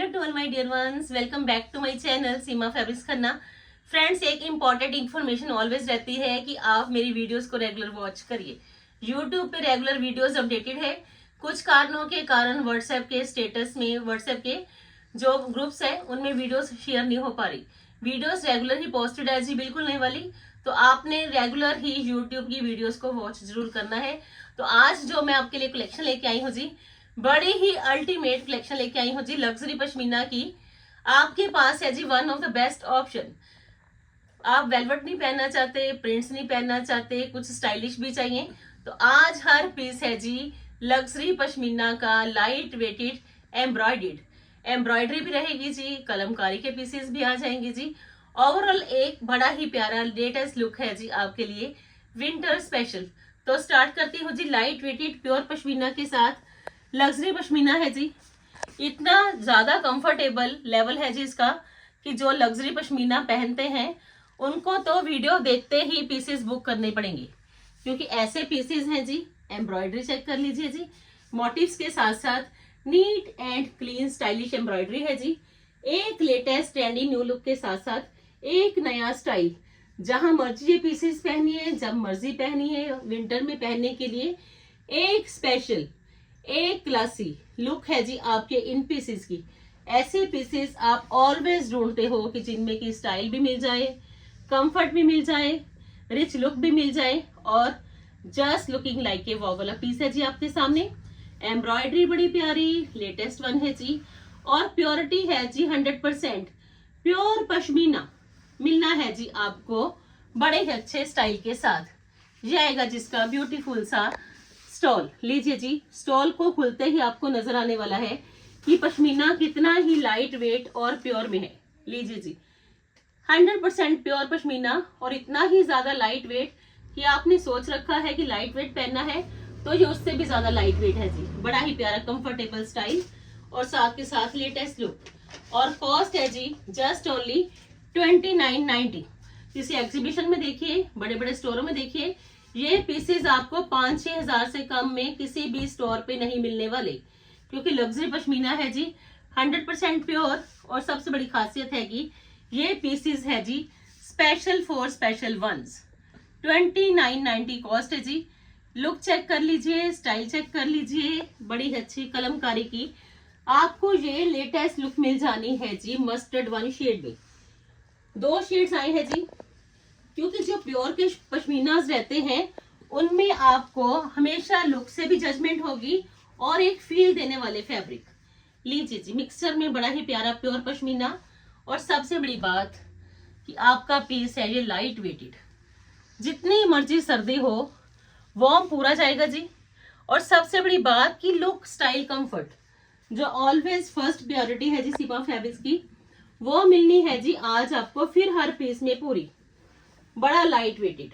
To all my dear ones, welcome back to my channel Seema fabrics Khanna. Friends, एक important information always रहती है कि आप मेरी वीडियोस को रेगुलर वॉच करिए। यूट्यूब पे रेगुलर वीडियोस अपडेटेड है। कुछ कारणों के कारण व्हाट्सएप के स्टेटस में, व्हाट्सएप के जो ग्रुप्स है उनमें वीडियोस शेयर नहीं हो पा रही। वीडियोस रेगुलर ही पोस्टेड है जी, बिल्कुल नहीं वाली। तो आपने रेगुलर ही यूट्यूब की वीडियोस को वॉच जरूर करना है। तो आज जो मैं आपके लिए कलेक्शन लेके आई हूँ जी, बड़ी ही अल्टीमेट कलेक्शन लेके आई हूँ जी, लग्जरी पश्मीना की। आपके पास है जी one of the best option. आप वेलवेट नहीं पहनना चाहते, प्रिंट्स नहीं पहनना चाहते, कुछ स्टाइलिश भी चाहिए, तो आज हर पीस है जी लग्जरी पश्मीना का, लाइट वेटेड, एम्ब्रॉयडेड। एम्ब्रॉयडरी भी रहेगी जी, कलमकारी के पीसेस भी आ जाएंगे जी। ओवरऑल एक बड़ा ही प्यारा लेटेस्ट लुक है जी आपके लिए, विंटर स्पेशल। तो स्टार्ट करती हूँ जी लाइट वेटेड प्योर पश्मीना के साथ। लग्जरी पश्मीना है जी, इतना ज्यादा कंफर्टेबल लेवल है जी इसका कि जो लग्जरी पश्मीना पहनते हैं उनको तो वीडियो देखते ही पीसेस बुक करने पड़ेंगे, क्योंकि ऐसे पीसेस हैं जी। एम्ब्रॉयडरी चेक कर लीजिए जी, मोटिव्स के साथ साथ neat and clean stylish embroidery है जी। एक लेटेस्ट ट्रेंडी न्यू लुक के साथ साथ एक नया स्टाइल, जहां मर्जी ये पीसेस पहनिए, जब मर्जी पहनिए, विंटर में पहनने के लिए एक स्पेशल, एक क्लासी लुक है जी आपके इन पीसेस की। ऐसे पीसेस आप ऑलवेज ढूंढते हो कि जिनमें की स्टाइल भी मिल जाए, कंफर्ट भी मिल जाए, रिच लुक भी मिल जाए और जस्ट लुकिंग लाइक ए वो वाला पीस है जी आपके सामने। एम्ब्रॉयडरी बड़ी प्यारी लेटेस्ट वन है जी, और प्योरिटी है जी 100%। प्योर पश्मीना मिलना है जी आपको बड़े ही अच्छे स्टाइल के साथ। ये आएगा जिसका ब्यूटीफुल सा स्टॉल। लीजिए जी, स्टॉल को खुलते ही आपको नजर आने वाला है कि पश्मीना कितना ही लाइट वेट और प्योर में है। लीजिए जी, 100% प्योर पश्मीना, और इतना ही ज्यादा लाइट वेट कि आपने सोच रखा है कि लाइट वेट पहनना है तो ये उससे भी ज्यादा लाइट वेट है जी। बड़ा ही प्यारा कंफर्टेबल स्टाइल और साथ के साथ लेटेस्ट लुक। और कॉस्ट है जी जस्ट ओनली 2990। किसी एग्जीबिशन में देखिए, बड़े बड़े स्टोरों में देखिए, ये पीसेस आपको 5-6 हजार से कम में किसी भी स्टोर पे नहीं मिलने वाले, क्योंकि लग्जरी पश्मीना है जी 100% प्योर। और सबसे बड़ी खासियत है कि ये पीसेस है जी special for special ones. 2990 cost है जी। लुक चेक कर लीजिए, स्टाइल चेक कर लीजिए, बड़ी अच्छी कलमकारी की आपको ये लेटेस्ट लुक मिल जानी है जी। मस्टर्ड वन शेड में 2 शेड्स आए हैं जी, क्योंकि जो प्योर के पश्मीनाज रहते हैं उनमें आपको हमेशा लुक से भी जजमेंट होगी और एक फील देने वाले फैब्रिक। लीजिए जी, मिक्सचर में बड़ा ही प्यारा प्योर पश्मीना, और सबसे बड़ी बात कि आपका पीस है ये लाइट वेटेड। जितनी मर्जी सर्दी हो वार्म पूरा जाएगा जी। और सबसे बड़ी बात कि लुक, स्टाइल, कंफर्ट, जो ऑलवेज फर्स्ट प्रायोरिटी है जी सीमा फैब्रिक्स की, वो मिलनी है जी आज आपको फिर हर पीस में पूरी। बड़ा लाइट वेटेड,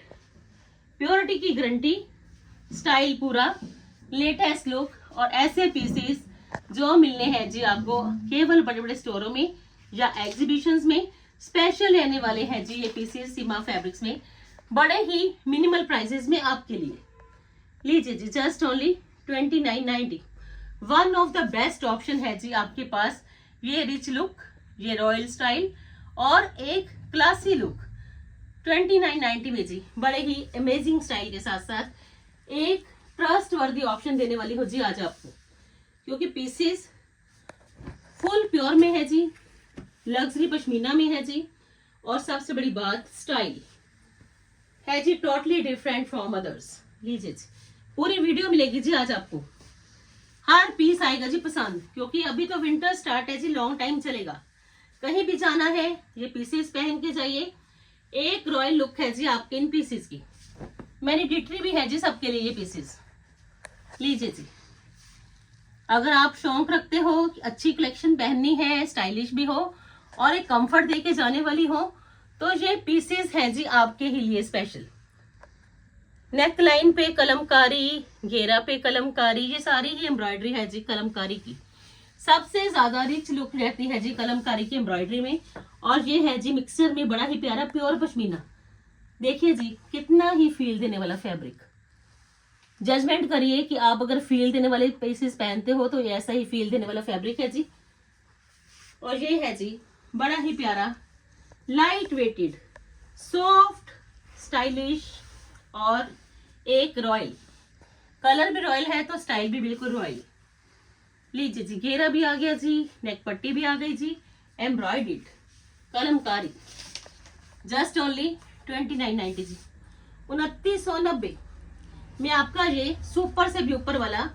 प्योरिटी की गारंटी, स्टाइल पूरा, लेटेस्ट लुक, और ऐसे पीसेस जो मिलने हैं जी आपको केवल बड़े बड़े स्टोरों में या एग्जीबिशंस में। स्पेशल रहने वाले हैं जी ये पीसेस सीमा फैब्रिक्स में, बड़े ही मिनिमल प्राइसेस में आपके लिए। लीजिए जी, just only 2990। One of the best option है जी आपके पास। ये रिच लुक, ये रॉयल स्टाइल और एक क्लासी लुक 2990 में जी, बड़े ही अमेजिंग स्टाइल के साथ साथ एक ट्रस्ट वर्दी ऑप्शन देने वाली हो जी आज आपको, क्योंकि पीसेस फुल प्योर में है जी, लग्जरी पश्मीना में है जी, और सबसे बड़ी बात स्टाइल है जी टोटली डिफरेंट फ्रॉम अदर्स। लीजिए जी, पूरी वीडियो मिलेगी जी आज आपको, हर पीस आएगा जी पसंद, क्योंकि अभी तो विंटर स्टार्ट है जी, लॉन्ग टाइम चलेगा। कहीं भी जाना है ये पीसेस पहन के जाइए। एक रॉयल लुक है जी आपके इन पीसेस की। मैनिडेटरी भी है जी सबके लिए ये पीसेस। लीजिए जी, अगर आप शौक रखते हो कि अच्छी कलेक्शन पहननी है, स्टाइलिश भी हो और एक कंफर्ट देके जाने वाली हो, तो ये पीसेस हैं जी आपके ही लिए स्पेशल। नेक लाइन पे कलमकारी, घेरा पे कलमकारी, ये सारी ही एम्ब्रॉयडरी है जी कलमकारी की। सबसे ज्यादा रिच लुक रहती है जी कलमकारी की एम्ब्रॉयडरी में। और ये है जी मिक्सचर में बड़ा ही प्यारा प्योर पश्मीना। देखिए जी, कितना ही फील देने वाला फैब्रिक। जजमेंट करिए कि आप अगर फील देने वाले पीसेस पहनते हो तो ऐसा ही फील देने वाला फैब्रिक है जी। और ये है जी बड़ा ही प्यारा लाइट वेटेड सॉफ्ट स्टाइलिश और एक रॉयल, कलर भी रॉयल है तो स्टाइल भी बिल्कुल रॉयल। लीजिए जी, घेरा भी आ गया जी, नेक पट्टी भी आ गई जी, एम्ब्रॉयडर्ड कलमकारी, जस्ट ओनली 2990 जी, 2990 में आपका ये सुपर से भी ऊपर वाला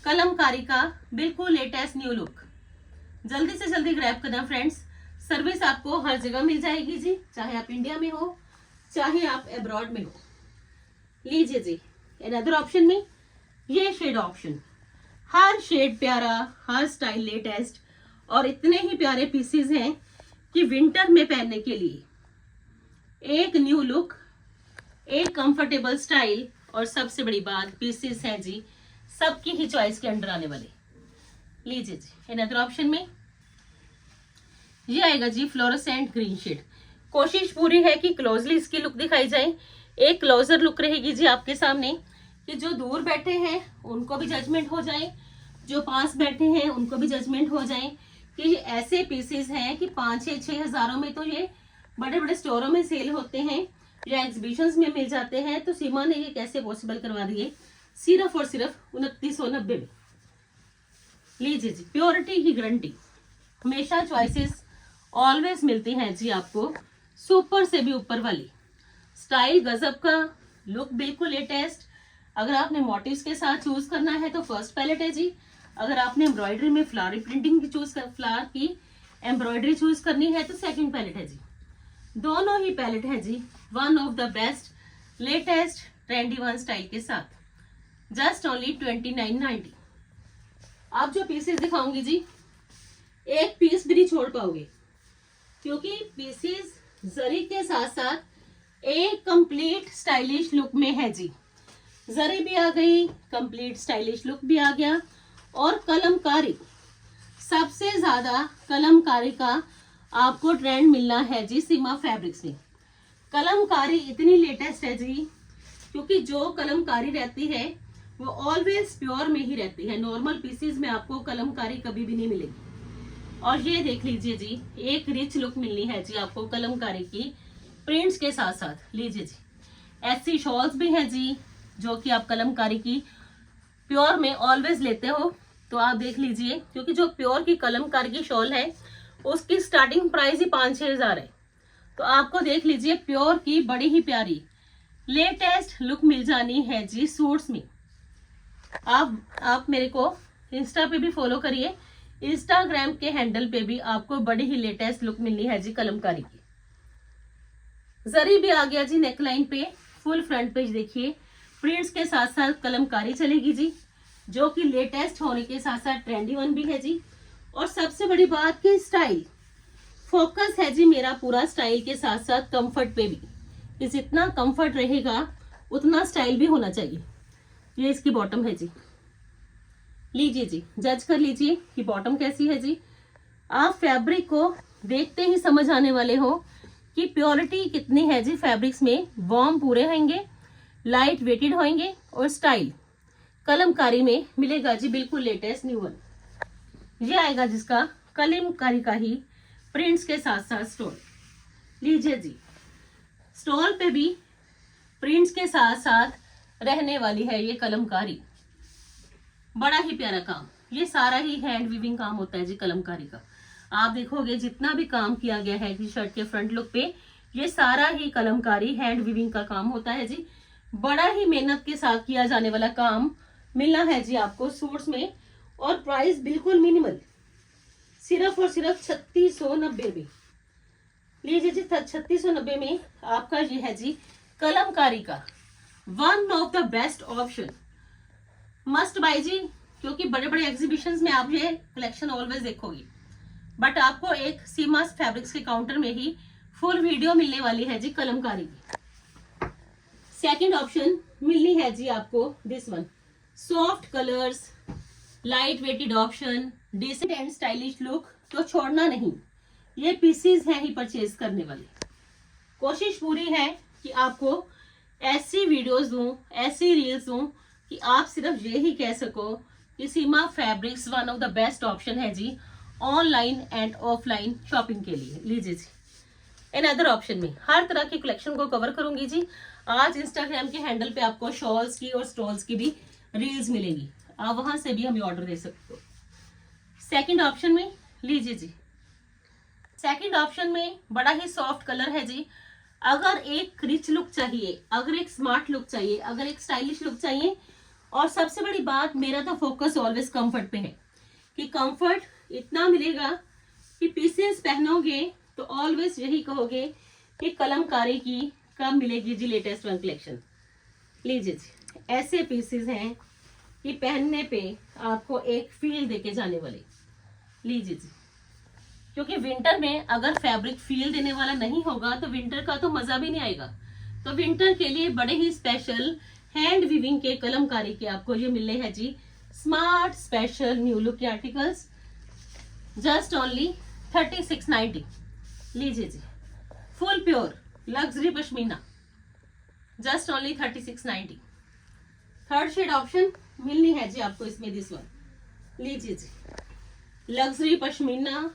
कलमकारी का बिल्कुल लेटेस्ट न्यू लुक। जल्दी से जल्दी ग्रैब करना फ्रेंड्स, सर्विस आपको हर जगह मिल जाएगी जी, चाहे आप इंडिया में हो चाहे आप अब्रॉड में हो। लीजिए जी, अनदर ऑप्शन में ये शेड ऑप्शन, हर शेड प्यारा, हर स्टाइल लेटेस्ट और इतने ही प्यारे पीसेस हैं कि विंटर में पहनने के लिए एक न्यू लुक, एक कंफर्टेबल स्टाइल और सबसे बड़ी बात पीसेस हैं जी सबकी ही चॉइस के अंडर आने वाले। लीजिए जी, अनदर ऑप्शन में ये आएगा जी फ्लोरोसेंट ग्रीन शेड। कोशिश पूरी है कि क्लोजली इसकी लुक दिखाई जाए, एक क्लोजर लुक रहेगी जी आपके सामने कि जो दूर बैठे हैं उनको भी जजमेंट हो जाए, जो पास बैठे हैं उनको भी जजमेंट हो जाए कि ये ऐसे पीसेस हैं कि 5-6 हजारों में तो ये बड़े बड़े स्टोरों में सेल होते हैं या एग्जीबिशंस में मिल जाते हैं, तो सीमा ने ये कैसे पॉसिबल करवा दिए सिर्फ और सिर्फ 2990 में। लीजिए जी, प्योरिटी की गारंटी, हमेशा चॉइसेस ऑलवेज मिलती हैं जी आपको सुपर से भी ऊपर वाली, स्टाइल गजब का, लुक बिल्कुल लेटेस्ट। अगर आपने मोटिव्स के साथ चूज करना है तो फर्स्ट पैलेट है जी, अगर आपने एम्ब्रॉयडरी में फ्लावर प्रिंटिंग की फ्लावर की एम्ब्रॉयडरी चूज करनी है तो सेकंड पैलेट है जी। दोनों ही पैलेट है जी one of the best latest trendy one style के साथ, जस्ट ओनली 2990। आप जो पीसेस दिखाऊंगी जी एक पीस भी नहीं छोड़ पाओगे, क्योंकि पीसेस जरी के साथ साथ एक कंप्लीट स्टाइलिश लुक में है जी। जरी भी आ गई, कंप्लीट स्टाइलिश लुक भी आ गया और कलमकारी, सबसे ज्यादा कलमकारी का आपको ट्रेंड मिलना है जी सीमा फैब्रिक्स में। कलमकारी इतनी लेटेस्ट है जी, क्योंकि जो कलमकारी रहती है वो ऑलवेज प्योर में ही रहती है, नॉर्मल पीसेस में आपको कलमकारी कभी भी नहीं मिलेगी। और ये देख लीजिए जी, एक रिच लुक मिलनी है जी आपको कलमकारी की प्रिंट्स के साथ साथ। लीजिए जी, ऐसी शॉल्स भी हैं जी जो कि आप कलमकारी की प्योर में ऑलवेज लेते हो, तो आप देख लीजिए, क्योंकि जो प्योर की कलमकारी की शॉल है उसकी स्टार्टिंग प्राइस ही 5-6 हजार है, तो आपको देख लीजिए प्योर की बड़ी ही प्यारी लेटेस्ट लुक मिल जानी है जी सूट्स में। आप मेरे को इंस्टा पे भी फॉलो करिए, इंस्टाग्राम के हैंडल पे भी आपको बड़ी ही लेटेस्ट लुक मिलनी है जी कलमकारी की। जरी भी आ गया जी नेकलाइन पे, फुल फ्रंट पेज देखिए, प्रिंट्स के साथ साथ कलमकारी चलेगी जी, जो कि लेटेस्ट होने के साथ साथ ट्रेंडी वन भी है जी। और सबसे बड़ी बात की स्टाइल फोकस है जी मेरा पूरा स्टाइल के साथ साथ कंफर्ट पे भी, कि जितना कंफर्ट रहेगा उतना स्टाइल भी होना चाहिए। ये इसकी बॉटम है जी, लीजिए जी, जज कर लीजिए कि बॉटम कैसी है जी। आप फैब्रिक को देखते ही समझ आने वाले हो कि प्योरिटी कितनी है जी फैब्रिक्स में, वार्म पूरे होंगे, लाइट वेटेड होंगे और स्टाइल कलमकारी में मिलेगा जी बिल्कुल लेटेस्ट न्यू वन। ये आएगा जिसका कलमकारी का ही प्रिंट्स के साथ साथ स्टोल। लीजिए जी, स्टोल पे भी प्रिंट्स के साथ साथ रहने वाली है ये कलमकारी, बड़ा ही प्यारा काम। ये सारा ही हैंड वीविंग काम होता है जी कलमकारी का। आप देखोगे जितना भी काम किया गया है टी शर्ट के फ्रंट लुक पे, ये सारा ही कलमकारी हैंड वीविंग का काम होता है जी। बड़ा ही मेहनत के साथ किया जाने वाला काम मिलना है जी आपको सूट्स में, और प्राइस बिल्कुल मिनिमल, सिर्फ और सिर्फ 3690 में। लीजिए जी, 3690 में आपका ये है जी कलमकारी का one of the best option, must buy जी, क्योंकि बड़े बड़े एग्जीबिशंस में आप ये कलेक्शन ऑलवेज देखोगे, बट आपको एक सीमास फैब्रिक्स के काउंटर में ही फुल वीडियो मिलने वाली है जी कलमकारी की। सेकंड ऑप्शन मिलनी है जी आपको this one, soft colours, light weighted option, decent and stylish look तो छोड़ना नहीं, ये पीसेस हैं ही परचेज करने वाले। कोशिश पूरी है कि आपको ऐसी वीडियोस दूं, ऐसी रील्स दूं कि आप सिर्फ ये ही कह सको कि Seema fabrics one of the best option है जी ऑनलाइन एंड ऑफलाइन शॉपिंग के लिए। लीजिए जी, अनदर ऑप्शन में हर तरह की कलेक्शन को कवर करूंगी जी। आज इंस्टाग्राम के हैंडल पे आपको शॉल्स की और स्टॉल्स की भी रील्स मिलेंगी, आप वहां से भी हमें ऑर्डर दे सकते हो। सेकंड ऑप्शन में लीजिए जी, सेकंड ऑप्शन में बड़ा ही सॉफ्ट कलर है जी। अगर एक रिच लुक चाहिए, अगर एक स्मार्ट लुक चाहिए, अगर एक स्टाइलिश लुक चाहिए, और सबसे बड़ी बात, मेरा तो फोकस ऑलवेज कंफर्ट पे है कि कंफर्ट इतना मिलेगा कि पीसेस पहनोगे तो ऑलवेज यही कहोगे कि कलमकारी की कब मिलेगी जी लेटेस्ट वन कलेक्शन। लीजिए जी, ऐसे पीसेस हैं कि पहनने पे आपको एक फील देके जाने वाले। लीजिए जी, क्योंकि विंटर में अगर फैब्रिक फील देने वाला नहीं होगा तो विंटर का तो मजा भी नहीं आएगा। तो विंटर के लिए बड़े ही स्पेशल हैंड वीविंग के कलमकारी के आपको ये मिलने हैं जी स्मार्ट स्पेशल न्यू लुक के आर्टिकल्स, जस्ट ओनली 3690। लीजिए जी, full pure luxury pashmina, just only 3690। Third shade option मिलनी है जी आपको इसमें, दिस वन। लीजिए जी, लग्जरी पश्मीना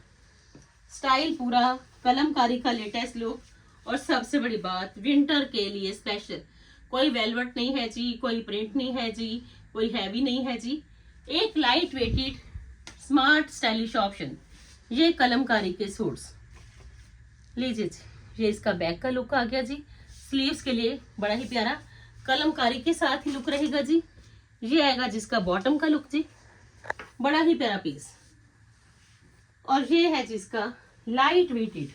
स्टाइल, पूरा कलमकारी का लेटेस्ट लुक, और सबसे बड़ी बात विंटर के लिए स्पेशल। कोई वेलवेट नहीं है जी, कोई प्रिंट नहीं है जी, कोई हैवी नहीं है जी, एक light weighted smart stylish option, ये कलमकारी के सूट्स। लीजिए जी, ये इसका बैक का लुक आ गया जी। स्लीव्स के लिए बड़ा ही प्यारा कलमकारी के साथ ही लुक रहेगा जी। ये आएगा जिसका बॉटम का लुक जी, बड़ा ही प्यारा पीस। और ये है जिसका लाइट वेटेड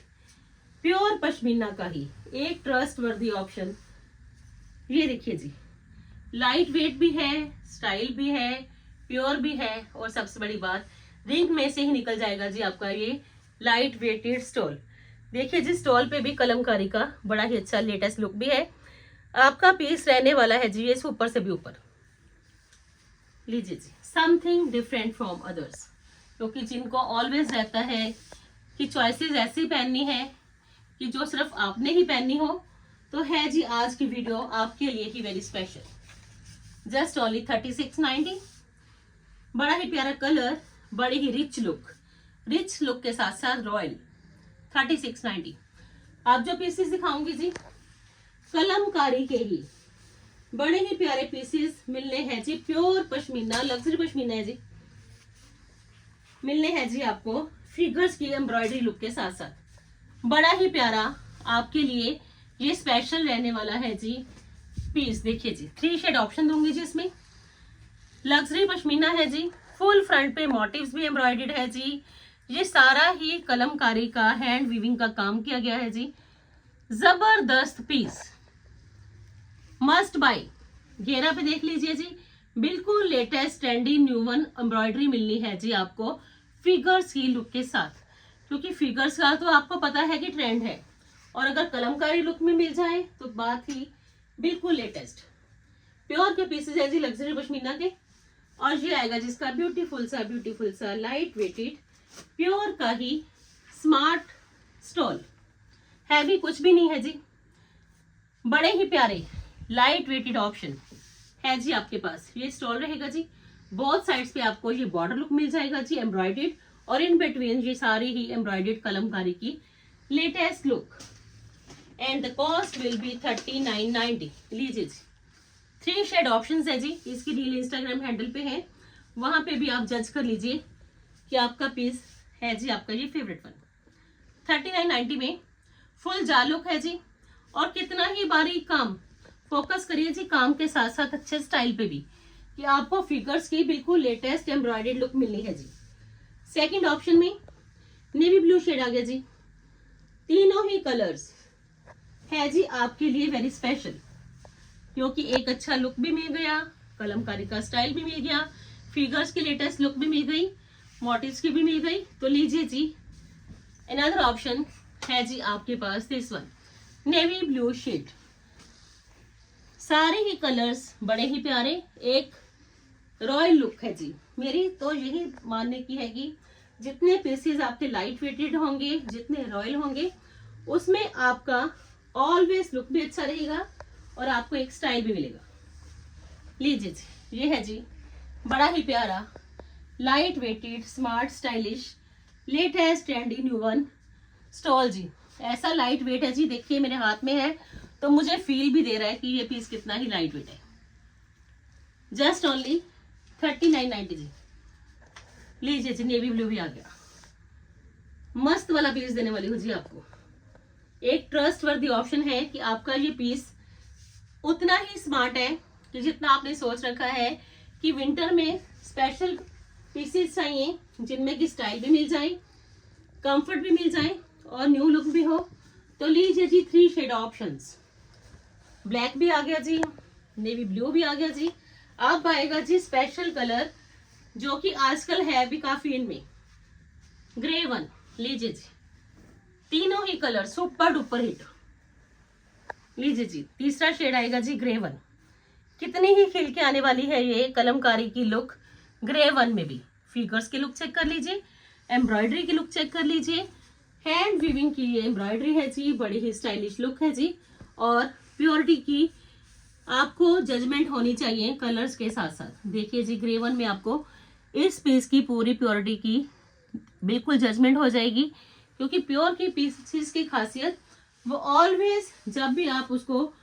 प्योर पश्मीना का ही एक ट्रस्ट वर्दी ऑप्शन। ये देखिए जी, लाइट वेट भी है, स्टाइल भी है, प्योर भी है, और सबसे बड़ी बात रिंग में से ही निकल जाएगा जी आपका ये लाइट वेटेड स्टॉल। देखिए जी, स्टॉल पे भी कलमकारी का बड़ा ही अच्छा लेटेस्ट लुक भी है। आपका पीस रहने वाला है जी ये ऊपर से भी ऊपर। लीजिए जी, समथिंग डिफरेंट फ्रॉम अदर्स, क्योंकि जिनको ऑलवेज रहता है कि चॉइसेस ऐसी पहननी है कि जो सिर्फ आपने ही पहननी हो, तो है जी आज की वीडियो आपके लिए ही वेरी स्पेशल। Just only 3690। बड़ा ही प्यारा कलर, बड़ी ही रिच लुक के साथ साथ रॉयल। 3690। आप जो पीसेस दिखाऊंगी जी कलमकारी के ही बड़े ही प्यारे पीसेस मिलने हैं जी, प्योर पश्मीना लग्जरी पश्मीना है जी, मिलने हैं जी आपको फिगर्स की एम्ब्रॉयडरी लुक के साथ साथ। बड़ा ही प्यारा आपके लिए ये स्पेशल रहने वाला है जी पीस। देखिए जी, 3 शेड ऑप्शन दूंगी जी इसमें। लग्जरी पश्मीना है जी, फुल फ्रंट पे मोटिव्स भी एम्ब्रॉयडर्ड है जी। ये सारा ही कलमकारी का हैंड वीविंग का काम किया गया है जी। जबरदस्त पीस, मस्ट बाय। घेरा पे देख लीजिए जी, बिल्कुल latest trendy new one embroidery मिलनी है जी आपको फिगर्स की लुक के साथ, क्योंकि फिगर्स का तो आपको पता है कि ट्रेंड है, और अगर कलमकारी लुक में मिल जाए तो बात ही बिल्कुल लेटेस्ट। प्योर के पीसेस है जी लग्जरी पश्मीना के। और ये आएगा जिसका ब्यूटीफुल सा लाइट वेटेड प्योर का ही स्मार्ट स्टॉल। हैवी कुछ भी नहीं है जी, बड़े ही प्यारे लाइट वेटेड ऑप्शन है जी आपके पास। ये स्टॉल रहेगा जी, बोथ साइड्स पे आपको ये बॉर्डर लुक मिल जाएगा जी एम्ब्रॉयडर्ड, और इन बिटवीन ये सारी ही एम्ब्रॉयडर्ड कलमकारी की latest look. And the cost will be 3990। लीजिए जी, 3 शेड ऑप्शंस है जी, इसकी डील इंस्टाग्राम हैंडल पे है, वहां पे भी आप जज कर लीजिए कि आपका पीस है जी आपका ये फेवरेट वन। 3990 में फुल जाल लुक है जी, और कितना ही बारीक काम। फोकस करिए जी काम के साथ साथ अच्छे स्टाइल पे भी, कि आपको फिगर्स की बिल्कुल लेटेस्ट एम्ब्रॉयडर्ड लुक मिलनी है जी। सेकंड ऑप्शन में नेवी ब्लू शेड आ गया जी। तीनों ही कलर्स है जी आपके लिए वेरी स्पेशल, क्योंकि एक अच्छा लुक भी मिल गया, कलमकारी का स्टाइल भी मिल गया, फिगर्स की लेटेस्ट लुक भी मिल गई, मोटिव्स की भी मिल गई। तो लीजिए जी, अनदर ऑप्शन है जी आपके पास this one, navy blue shade. सारे ही कलर्स बड़े ही प्यारे, एक रॉयल लुक है जी। मेरी तो यही मानने की है कि जितने पीसेस आपके लाइट वेटेड होंगे, जितने रॉयल होंगे, उसमें आपका ऑलवेज लुक भी अच्छा रहेगा और आपको एक स्टाइल भी मिलेगा। लीजिए जी, ये है जी बड़ा ही प्यारा light weighted smart stylish latest trendy new one stole जी। ऐसा लाइट वेट है जी, देखिए मेरे हाथ में है तो मुझे फील भी दे रहा है कि ये पीस कितना ही लाइट वेट है। जस्ट ओनली 3990 जी। लीजिए जी, नेवी ब्लू भी आ गया, मस्त वाला पीस देने वाली हूँ जी आपको। एक ट्रस्ट वर्दी ऑप्शन है कि आपका ये पीस उतना ही स्मार्ट है कि जितना आपने सोच रखा है कि विंटर में स्पेशल पीसेस चाहिए जिनमें की स्टाइल भी मिल जाए, कंफर्ट भी मिल जाए और न्यू लुक भी हो। तो लीजिए जी 3 शेड ऑप्शंस। ब्लैक भी आ गया जी, नेवी ब्लू भी आ गया जी, अब आएगा जी स्पेशल कलर जो कि आजकल है भी काफी इनमें, ग्रे वन। लीजिए जी, तीनों ही कलर सुपर डुपर हिट। लीजिए जी, तीसरा शेड आएगा जी ग्रे वन। कितनी ही खिल के आने वाली है ये कलमकारी की लुक ग्रे वन में भी। फिगर्स की लुक चेक कर लीजिए, एम्ब्रॉयडरी की लुक चेक कर लीजिए, हैंड वीविंग की ये एम्ब्रॉयडरी है जी, बड़ी ही स्टाइलिश लुक है जी। और प्योरिटी की आपको जजमेंट होनी चाहिए कलर्स के साथ साथ। देखिए जी, ग्रे वन में आपको इस पीस की पूरी प्योरिटी की बिल्कुल जजमेंट हो जाएगी, क्योंकि प्योर की पीसेस की खासियत वो ऑलवेज जब भी आप उसको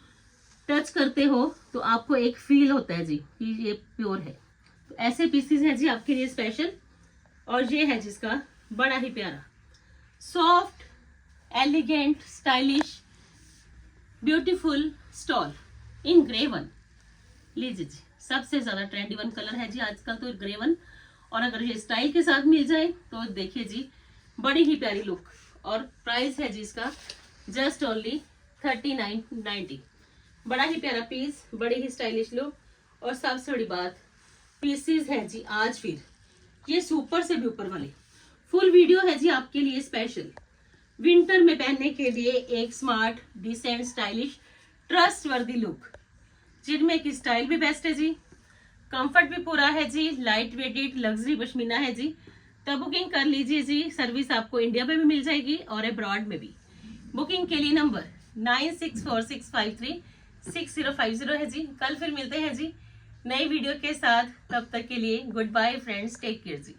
टच करते हो तो आपको एक फील होता है जी कि ये प्योर है। तो ऐसे पीसेस हैं जी आपके लिए स्पेशल। और ये है जिसका बड़ा ही प्यारा soft elegant stylish beautiful stall in grey one. लीजिए जी, सबसे ज्यादा ट्रेंडी वन कलर है जी आजकल तो ग्रे वन, और अगर ये स्टाइल के साथ मिल जाए तो देखिए जी बड़ी ही प्यारी लुक। और प्राइस है जी इसका जस्ट ओनली 3990। बड़ा ही प्यारा पीस, बड़ी ही स्टाइलिश लुक। और सबसे बड़ी बात, पीसेस है जी आज फिर ये सुपर से भी ऊपर वाले। फुल वीडियो है जी आपके लिए स्पेशल विंटर में पहनने के लिए एक स्मार्ट डिसेंट स्टाइलिश ट्रस्ट वर्दी लुक, जिनमें की स्टाइल भी बेस्ट है जी, कंफर्ट भी पूरा है जी, लाइट वेटेड लग्जरी पश्मीना है जी। तो बुकिंग कर लीजिए जी, सर्विस आपको इंडिया में भी मिल जाएगी और अब्रॉड में भी। बुकिंग के लिए नंबर 9646536050 है जी। कल फिर मिलते हैं जी नई वीडियो के साथ, तब तक के लिए goodbye friends, take care जी।